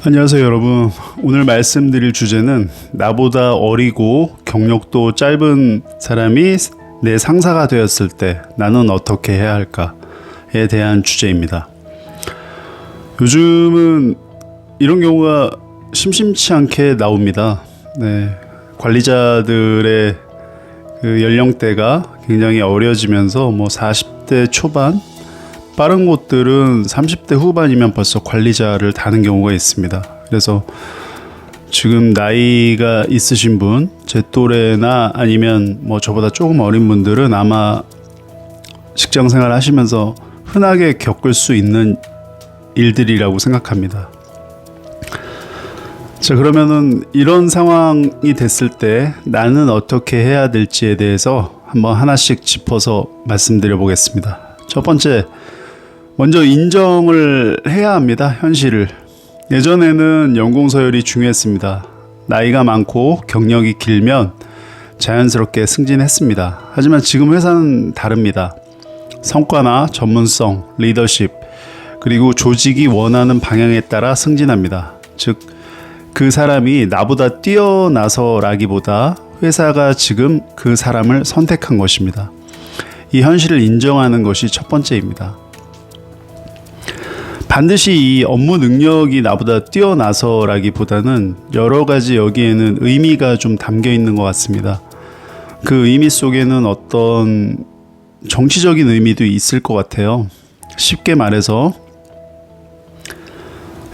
안녕하세요 여러분. 오늘 말씀드릴 주제는 나보다 어리고 경력도 짧은 사람이 내 상사가 되었을 때 나는 어떻게 해야 할까에 대한 주제입니다. 요즘은 이런 경우가 심심치 않게 나옵니다. 관리자들의 그 연령대가 굉장히 어려지면서 40대 초반, 빠른 곳들은 30대 후반이면 벌써 관리자를 다는 경우가 있습니다. 그래서 지금 나이가 있으신 분, 제 또래나 아니면 저보다 조금 어린 분들은 아마 직장 생활 하시면서 흔하게 겪을 수 있는 일들이라고 생각합니다. 자, 그러면은 이런 상황이 됐을 때 나는 어떻게 해야 될지에 대해서 한번 하나씩 짚어서 말씀드려 보겠습니다. 첫 번째, 먼저 인정을 해야 합니다. 현실을. 예전에는 연공 서열이 중요했습니다. 나이가 많고 경력이 길면 자연스럽게 승진했습니다. 하지만 지금 회사는 다릅니다. 성과나 전문성, 리더십, 그리고 조직이 원하는 방향에 따라 승진합니다. 즉, 그 사람이 나보다 뛰어나서라기보다 회사가 지금 그 사람을 선택한 것입니다. 이 현실을 인정하는 것이 첫 번째입니다. 반드시 이 업무 능력이 나보다 뛰어나서라기보다는 여러 가지 여기에는 의미가 좀 담겨 있는 것 같습니다. 그 의미 속에는 어떤 정치적인 의미도 있을 것 같아요. 쉽게 말해서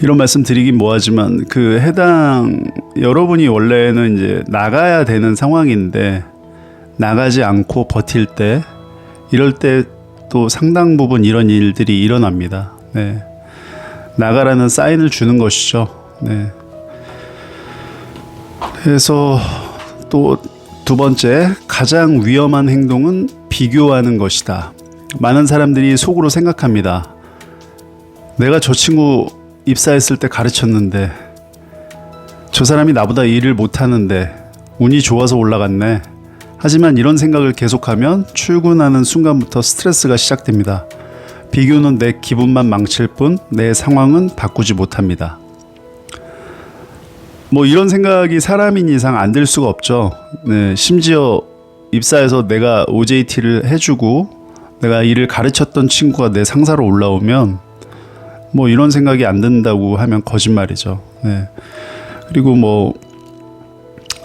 이런 말씀 드리긴 뭐하지만 그 해당 여러분이 원래는 이제 나가야 되는 상황인데 나가지 않고 버틸 때, 이럴 때 또 상당 부분 이런 일들이 일어납니다. 나가라는 사인을 주는 것이죠. 그래서 또 두 번째, 가장 위험한 행동은 비교하는 것이다. 많은 사람들이 속으로 생각합니다. 내가 저 친구 입사했을 때 가르쳤는데 저 사람이 나보다 일을 못하는데 운이 좋아서 올라갔네. 하지만 이런 생각을 계속하면 출근하는 순간부터 스트레스가 시작됩니다. 비교는 내 기분만 망칠 뿐 내 상황은 바꾸지 못합니다. 이런 생각이 사람인 이상 안 들 수가 없죠. 심지어 입사해서 내가 OJT를 해주고 내가 일을 가르쳤던 친구가 내 상사로 올라오면 이런 생각이 안 든다고 하면 거짓말이죠. 그리고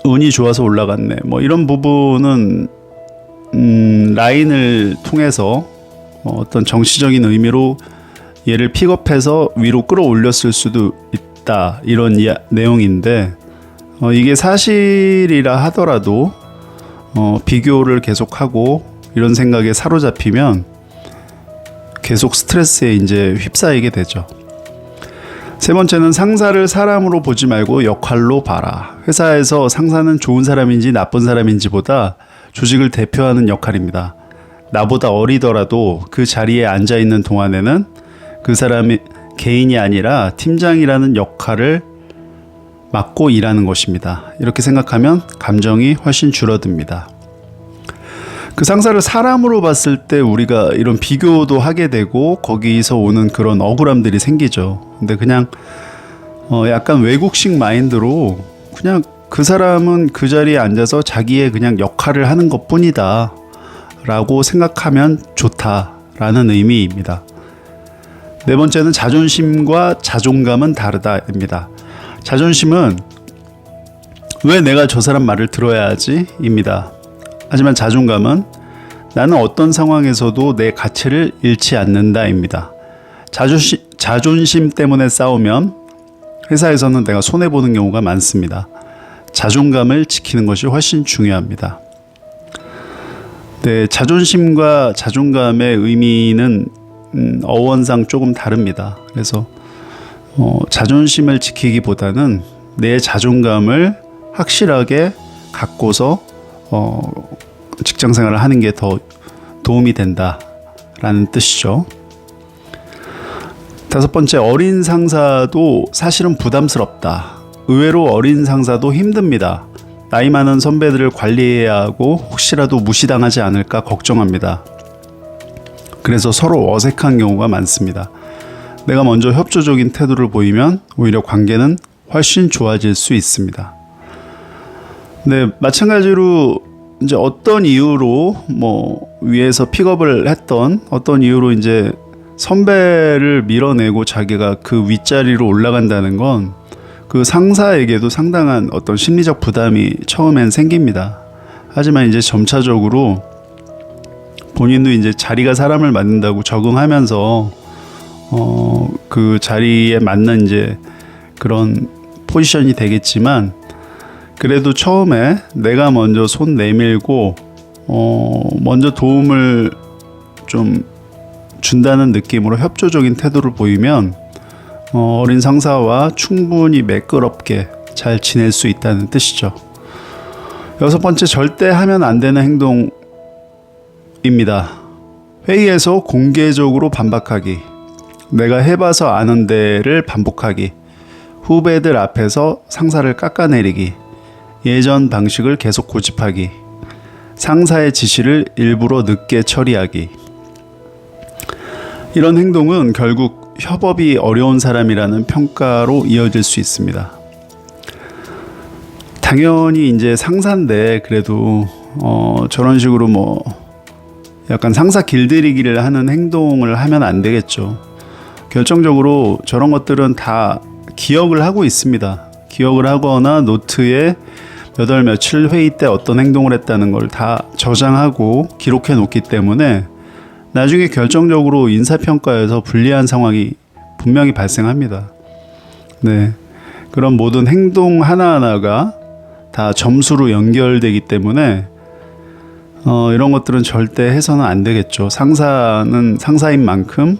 운이 좋아서 올라갔네. 이런 부분은 라인을 통해서 어떤 정치적인 의미로 얘를 픽업해서 위로 끌어올렸을 수도 있다, 이런 내용인데 이게 사실이라 하더라도 비교를 계속하고 이런 생각에 사로잡히면 계속 스트레스에 이제 휩싸이게 되죠. 세 번째는 상사를 사람으로 보지 말고 역할로 봐라. 회사에서 상사는 좋은 사람인지 나쁜 사람인지보다 조직을 대표하는 역할입니다. 나보다 어리더라도 그 자리에 앉아있는 동안에는 그 사람이 개인이 아니라 팀장이라는 역할을 맡고 일하는 것입니다. 이렇게 생각하면 감정이 훨씬 줄어듭니다. 그 상사를 사람으로 봤을 때 우리가 이런 비교도 하게 되고 거기서 오는 그런 억울함들이 생기죠. 근데 그냥 약간 외국식 마인드로 그냥 그 사람은 그 자리에 앉아서 자기의 그냥 역할을 하는 것 뿐이다 라고 생각하면 좋다라는 의미입니다. 네 번째는 자존심과 자존감은 다르다입니다. 자존심은 왜 내가 저 사람 말을 들어야 하지? 입니다. 하지만 자존감은 나는 어떤 상황에서도 내 가치를 잃지 않는다입니다. 자존심 때문에 싸우면 회사에서는 내가 손해보는 경우가 많습니다. 자존감을 지키는 것이 훨씬 중요합니다. 자존심과 자존감의 의미는 어원상 조금 다릅니다. 그래서 자존심을 지키기보다는 내 자존감을 확실하게 갖고서 직장 생활을 하는 게 더 도움이 된다라는 뜻이죠. 다섯 번째, 어린 상사도 사실은 부담스럽다. 의외로 어린 상사도 힘듭니다. 나이 많은 선배들을 관리해야 하고 혹시라도 무시당하지 않을까 걱정합니다. 그래서 서로 어색한 경우가 많습니다. 내가 먼저 협조적인 태도를 보이면 오히려 관계는 훨씬 좋아질 수 있습니다. 네, 마찬가지로 이제 어떤 이유로 위에서 픽업을 했던 어떤 이유로 이제 선배를 밀어내고 자기가 그 윗자리로 올라간다는 건 그 상사에게도 상당한 어떤 심리적 부담이 처음엔 생깁니다. 하지만 이제 점차적으로 본인도 이제 자리가 사람을 만든다고 적응하면서 그 자리에 맞는 이제 그런 포지션이 되겠지만, 그래도 처음에 내가 먼저 손 내밀고 먼저 도움을 좀 준다는 느낌으로 협조적인 태도를 보이면 어린 상사와 충분히 매끄럽게 잘 지낼 수 있다는 뜻이죠. 여섯 번째, 절대 하면 안 되는 행동입니다. 회의에서 공개적으로 반박하기, 내가 해봐서 아는데를 반복하기, 후배들 앞에서 상사를 깎아내리기, 예전 방식을 계속 고집하기, 상사의 지시를 일부러 늦게 처리하기. 이런 행동은 결국 협업이 어려운 사람이라는 평가로 이어질 수 있습니다. 당연히 이제 상사인데 그래도 저런 식으로 약간 상사 길들이기를 하는 행동을 하면 안 되겠죠. 결정적으로 저런 것들은 다 기억을 하고 있습니다. 기억을 하거나 노트에 몇 월 며칠 회의 때 어떤 행동을 했다는 걸 다 저장하고 기록해 놓기 때문에 나중에 결정적으로 인사평가에서 불리한 상황이 분명히 발생합니다. 네, 그런 모든 행동 하나하나가 다 점수로 연결되기 때문에 이런 것들은 절대 해서는 안 되겠죠. 상사는 상사인 만큼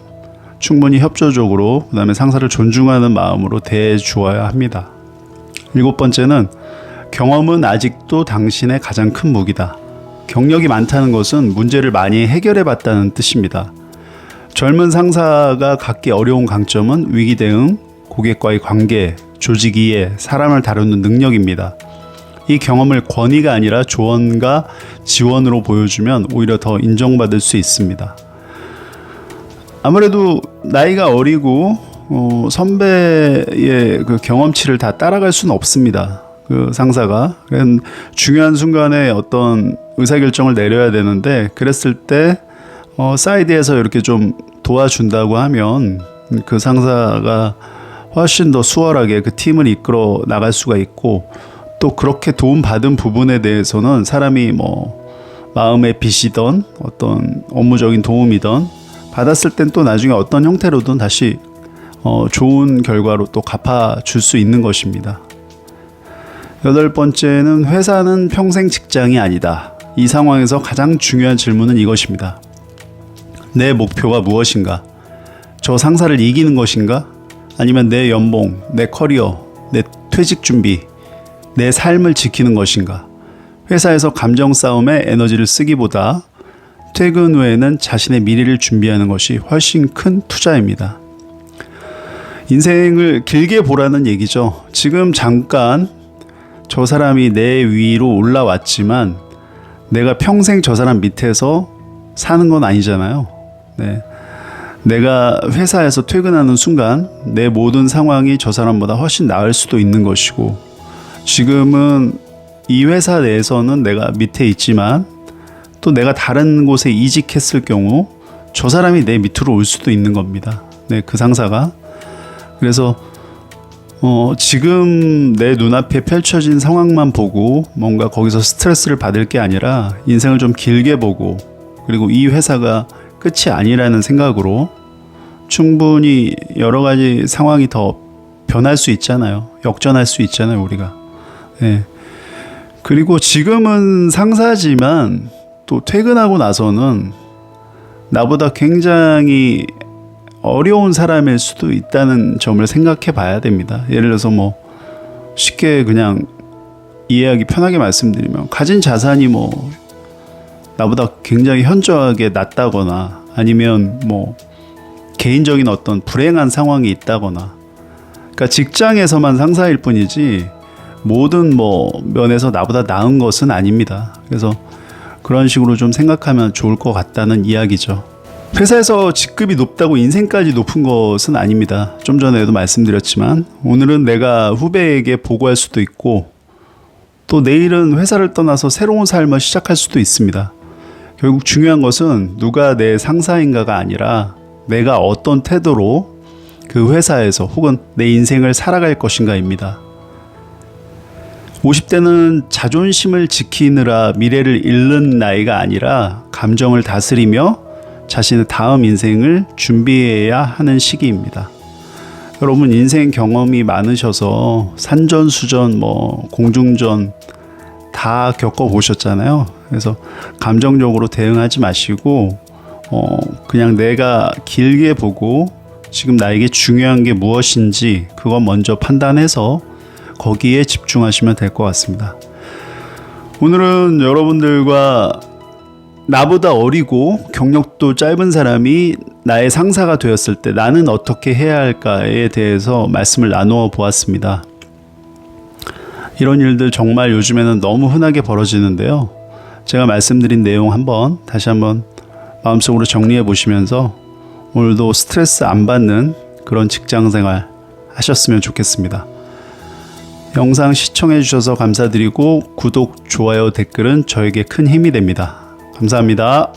충분히 협조적으로, 그 다음에 상사를 존중하는 마음으로 대해주어야 합니다. 일곱 번째는, 경험은 아직도 당신의 가장 큰 무기다. 경력이 많다는 것은 문제를 많이 해결해 봤다는 뜻입니다. 젊은 상사가 갖기 어려운 강점은 위기 대응, 고객과의 관계, 조직 이해, 사람을 다루는 능력입니다. 이 경험을 권위가 아니라 조언과 지원으로 보여주면 오히려 더 인정받을 수 있습니다. 아무래도 나이가 어리고 선배의 그 경험치를 다 따라갈 수는 없습니다. 그 상사가 중요한 순간에 어떤 의사결정을 내려야 되는데, 그랬을 때 사이드에서 이렇게 좀 도와준다고 하면 그 상사가 훨씬 더 수월하게 그 팀을 이끌어 나갈 수가 있고, 또 그렇게 도움받은 부분에 대해서는 사람이 마음의 빚이던 어떤 업무적인 도움이던 받았을 땐 또 나중에 어떤 형태로든 다시 좋은 결과로 또 갚아줄 수 있는 것입니다. 여덟 번째는, 회사는 평생 직장이 아니다. 이 상황에서 가장 중요한 질문은 이것입니다. 내 목표가 무엇인가? 저 상사를 이기는 것인가? 아니면 내 연봉, 내 커리어, 내 퇴직 준비, 내 삶을 지키는 것인가? 회사에서 감정 싸움에 에너지를 쓰기보다 퇴근 후에는 자신의 미래를 준비하는 것이 훨씬 큰 투자입니다. 인생을 길게 보라는 얘기죠. 지금 잠깐 저 사람이 내 위로 올라왔지만 내가 평생 저 사람 밑에서 사는 건 아니잖아요. 네. 내가 회사에서 퇴근하는 순간 내 모든 상황이 저 사람보다 훨씬 나을 수도 있는 것이고, 지금은 이 회사 내에서는 내가 밑에 있지만 또 내가 다른 곳에 이직했을 경우 저 사람이 내 밑으로 올 수도 있는 겁니다. 네, 그 상사가. 그래서 지금 내 눈앞에 펼쳐진 상황만 보고 뭔가 거기서 스트레스를 받을 게 아니라 인생을 좀 길게 보고, 그리고 이 회사가 끝이 아니라는 생각으로 충분히 여러 가지 상황이 더 변할 수 있잖아요. 역전할 수 있잖아요, 우리가. 네. 그리고 지금은 상사지만 또 퇴근하고 나서는 나보다 굉장히 어려운 사람일 수도 있다는 점을 생각해 봐야 됩니다. 예를 들어서 쉽게 그냥 이해하기 편하게 말씀드리면, 가진 자산이 나보다 굉장히 현저하게 낮다거나, 아니면 개인적인 어떤 불행한 상황이 있다거나, 그러니까 직장에서만 상사일 뿐이지 모든 면에서 나보다 나은 것은 아닙니다. 그래서 그런 식으로 좀 생각하면 좋을 것 같다는 이야기죠. 회사에서 직급이 높다고 인생까지 높은 것은 아닙니다. 좀 전에도 말씀드렸지만 오늘은 내가 후배에게 보고할 수도 있고 또 내일은 회사를 떠나서 새로운 삶을 시작할 수도 있습니다. 결국 중요한 것은 누가 내 상사인가가 아니라 내가 어떤 태도로 그 회사에서 혹은 내 인생을 살아갈 것인가입니다. 50대는 자존심을 지키느라 미래를 잃는 나이가 아니라 감정을 다스리며 자신의 다음 인생을 준비해야 하는 시기입니다. 여러분 인생 경험이 많으셔서 산전수전 공중전 다 겪어보셨잖아요. 그래서 감정적으로 대응하지 마시고 그냥 내가 길게 보고 지금 나에게 중요한 게 무엇인지 그건 먼저 판단해서 거기에 집중하시면 될 것 같습니다. 오늘은 여러분들과 나보다 어리고 경력도 짧은 사람이 나의 상사가 되었을 때 나는 어떻게 해야 할까에 대해서 말씀을 나누어 보았습니다. 이런 일들 정말 요즘에는 너무 흔하게 벌어지는데요. 제가 말씀드린 내용 다시 한번 마음속으로 정리해 보시면서 오늘도 스트레스 안 받는 그런 직장생활 하셨으면 좋겠습니다. 영상 시청해 주셔서 감사드리고 구독, 좋아요, 댓글은 저에게 큰 힘이 됩니다. 감사합니다.